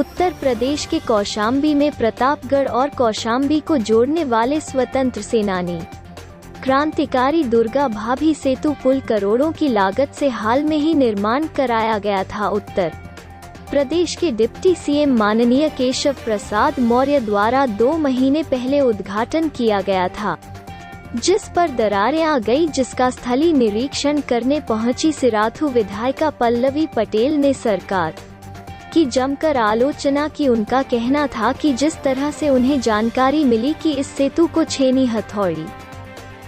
उत्तर प्रदेश के कौशाम्बी में प्रतापगढ़ और कौशाम्बी को जोड़ने वाले स्वतंत्र सेनानी क्रांतिकारी दुर्गा भाभी सेतु पुल करोड़ों की लागत से हाल में ही निर्माण कराया गया था। उत्तर प्रदेश के डिप्टी सीएम माननीय केशव प्रसाद मौर्य द्वारा 2 महीने पहले उद्घाटन किया गया था, जिस पर दरारें आ गई, जिसका स्थलीय निरीक्षण करने पहुंची सिराथू विधायिका पल्लवी पटेल ने सरकार की जमकर आलोचना की। उनका कहना था कि जिस तरह से उन्हें जानकारी मिली कि इस सेतु को छेनी हथौड़ी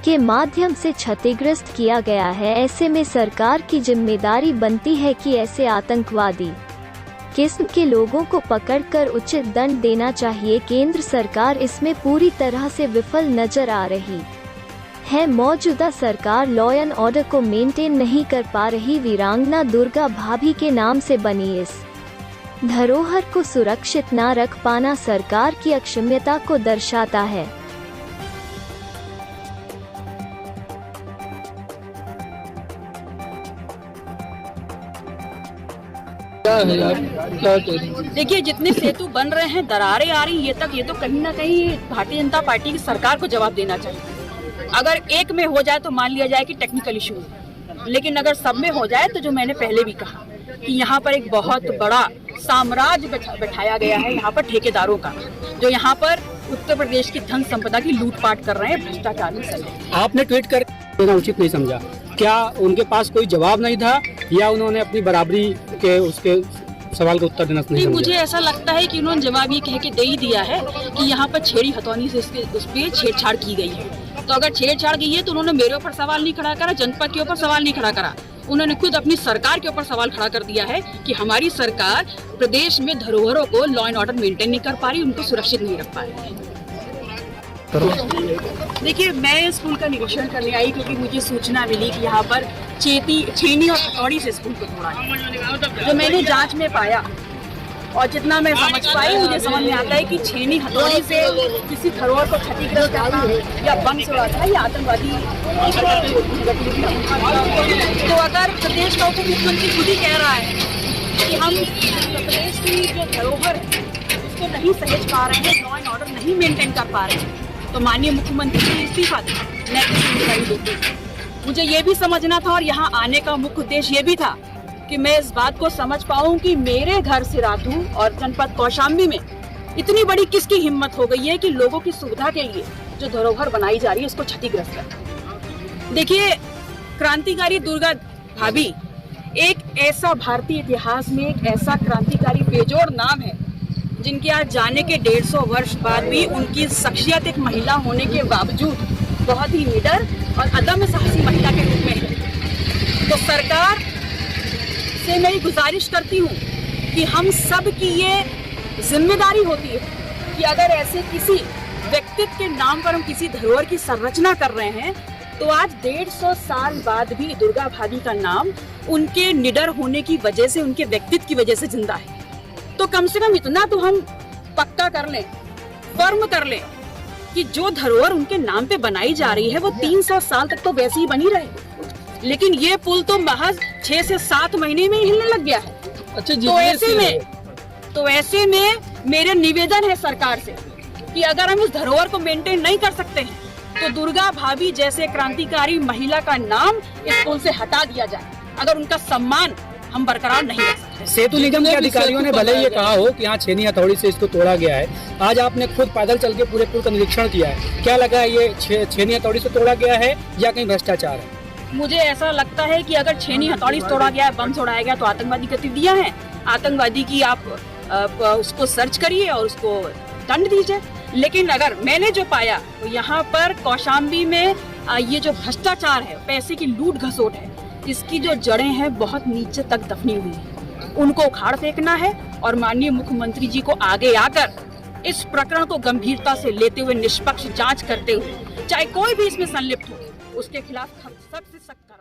के माध्यम से क्षतिग्रस्त किया गया है, ऐसे में सरकार की जिम्मेदारी बनती है कि ऐसे आतंकवादी किस्म के लोगों को पकड़कर उचित दंड देना चाहिए। केंद्र सरकार इसमें पूरी तरह से विफल नजर आ रही है। मौजूदा सरकार लॉ एंड ऑर्डर को मेंटेन नहीं कर पा रही। वीरांगना दुर्गा भाभी के नाम से बनी इस धरोहर को सुरक्षित न रख पाना सरकार की अक्षमता को दर्शाता है। देखिए, जितने सेतु बन रहे हैं, दरारें आ रही, ये तो कहीं ना कहीं भारतीय जनता पार्टी की सरकार को जवाब देना चाहिए। अगर एक में हो जाए तो मान लिया जाए कि टेक्निकल इशू है, लेकिन अगर सब में हो जाए तो जो मैंने पहले भी कहा कि यहाँ पर एक बहुत बड़ा साम्राज्य बैठाया गया है, यहाँ पर ठेकेदारों का, जो यहाँ पर उत्तर प्रदेश की धन संपदा की लूटपाट कर रहे हैं, भ्रष्टाचार में चल रहे हैं। आपने ट्वीट कर देना उचित नहीं समझा, क्या उनके पास कोई जवाब नहीं था या उन्होंने अपनी बराबरी के उसके सवाल का उत्तर देना नहीं समझा? मुझे ऐसा लगता है कि उन्होंने जवाब ये कह के दे ही दिया है कि यहाँ पर छेड़ी हथौनी से उस पर छेड़छाड़ की गई है। तो अगर छेड़छाड़ की है तो उन्होंने मेरे ऊपर सवाल नहीं खड़ा करा, जनपद के ऊपर सवाल नहीं खड़ा करा, उन्होंने खुद अपनी सरकार के ऊपर सवाल खड़ा कर दिया है कि हमारी सरकार प्रदेश में धरोहरों को लॉ एंड ऑर्डर मेंटेन नहीं कर पा रही, उनको सुरक्षित नहीं रख पा रही। देखिए, मैं स्कूल का निरीक्षण करने आई क्योंकि मुझे सूचना मिली कि यहाँ पर छेनी और हथौड़ी से स्कूल को तोड़ा है। जो मैंने जांच में पाया और जितना मैं समझ पाई, मुझे समझ में आता है कि छेनी हथौड़ी से किसी धरोहर को क्षतिग्रस्त करना या बम से उड़ाना या आतंकवादी गतिविधि। तो अगर प्रदेश का उप मुख्यमंत्री खुद ही कह रहा है कि हम प्रदेश की जो धरोहर है उसको नहीं सहेज पा रहे हैं, लॉ एंड ऑर्डर नहीं मेंटेन कर पा रहे हैं, तो माननीय मुख्यमंत्री ने इस्तीफा दिया, नैतिक जिम्मेदारी देते। मुझे ये भी समझना था और यहाँ आने का मुख्य उद्देश्य ये भी था कि मैं इस बात को समझ पाऊं कि मेरे घर सिराथू और जनपद कौशाम्बी में इतनी बड़ी किसकी हिम्मत हो गई है कि लोगों की सुविधा के लिए जो धरोहर बनाई जा रही है उसको क्षतिग्रस्त कर। देखिए, क्रांतिकारी दुर्गा भाभी एक ऐसा भारतीय इतिहास में एक ऐसा क्रांतिकारी बेजोड़ नाम है जिनके आज जाने के 150 वर्ष बाद भी उनकी शख्सियत एक महिला होने के बावजूद बहुत ही निडर और अदम्य साहसी महिला के रूप में है। तो सरकार से मैं गुजारिश करती हूँ कि हम सब की ये जिम्मेदारी होती है कि अगर ऐसे किसी व्यक्तित्व के नाम पर हम किसी धरोहर की संरचना कर रहे हैं तो आज 150 साल बाद भी दुर्गा भाभी का नाम उनके निडर होने की वजह से, उनके व्यक्तित्व की वजह से जिंदा है। तो कम से कम इतना तो हम पक्का कर लें, फर्म कर लें कि जो धरोहर उनके नाम पे बनाई जा रही है वो 300 साल तक तो वैसे ही बनी रहे। लेकिन ये पुल तो महज 6 से 7 महीने में हिलने लग गया है। अच्छा, तो ऐसे में मेरे निवेदन है सरकार से कि अगर हम इस धरोहर को मेंटेन नहीं कर सकते हैं तो दुर्गा भाभी जैसे क्रांतिकारी महिला का नाम इस पुल से हटा दिया जाए, अगर उनका सम्मान हम बरकरार नहीं रख सकते। सेतु निगम के अधिकारियों ने भले ये कहा हो कि यहाँ छेनी हथौड़ी से इसको तोड़ा गया है, आज आपने खुद पैदल चल के पूरे पुल का निरीक्षण किया है, क्या लगा ये छेनी हथौड़ी से तोड़ा गया है या कहीं भ्रष्टाचार है? मुझे ऐसा लगता है कि अगर छेनी हथौड़ी से तोड़ा गया है, बम से उड़ाया गया तो आतंकवादी गतिविधियां हैं। आतंकवादी की आप उसको सर्च करिए और उसको दंड दीजिए। लेकिन अगर मैंने जो पाया तो यहाँ पर कौशाम्बी में ये जो भ्रष्टाचार है, पैसे की लूट घसोट है, इसकी जो जड़ें हैं बहुत नीचे तक दफनी हुई है। उनको उखाड़ फेंकना है और माननीय मुख्यमंत्री जी को आगे आकर इस प्रकरण को गंभीरता से लेते हुए निष्पक्ष जांच करते हुए, चाहे कोई भी इसमें संलिप्त हो, उसके खिलाफ सख्त से सख्त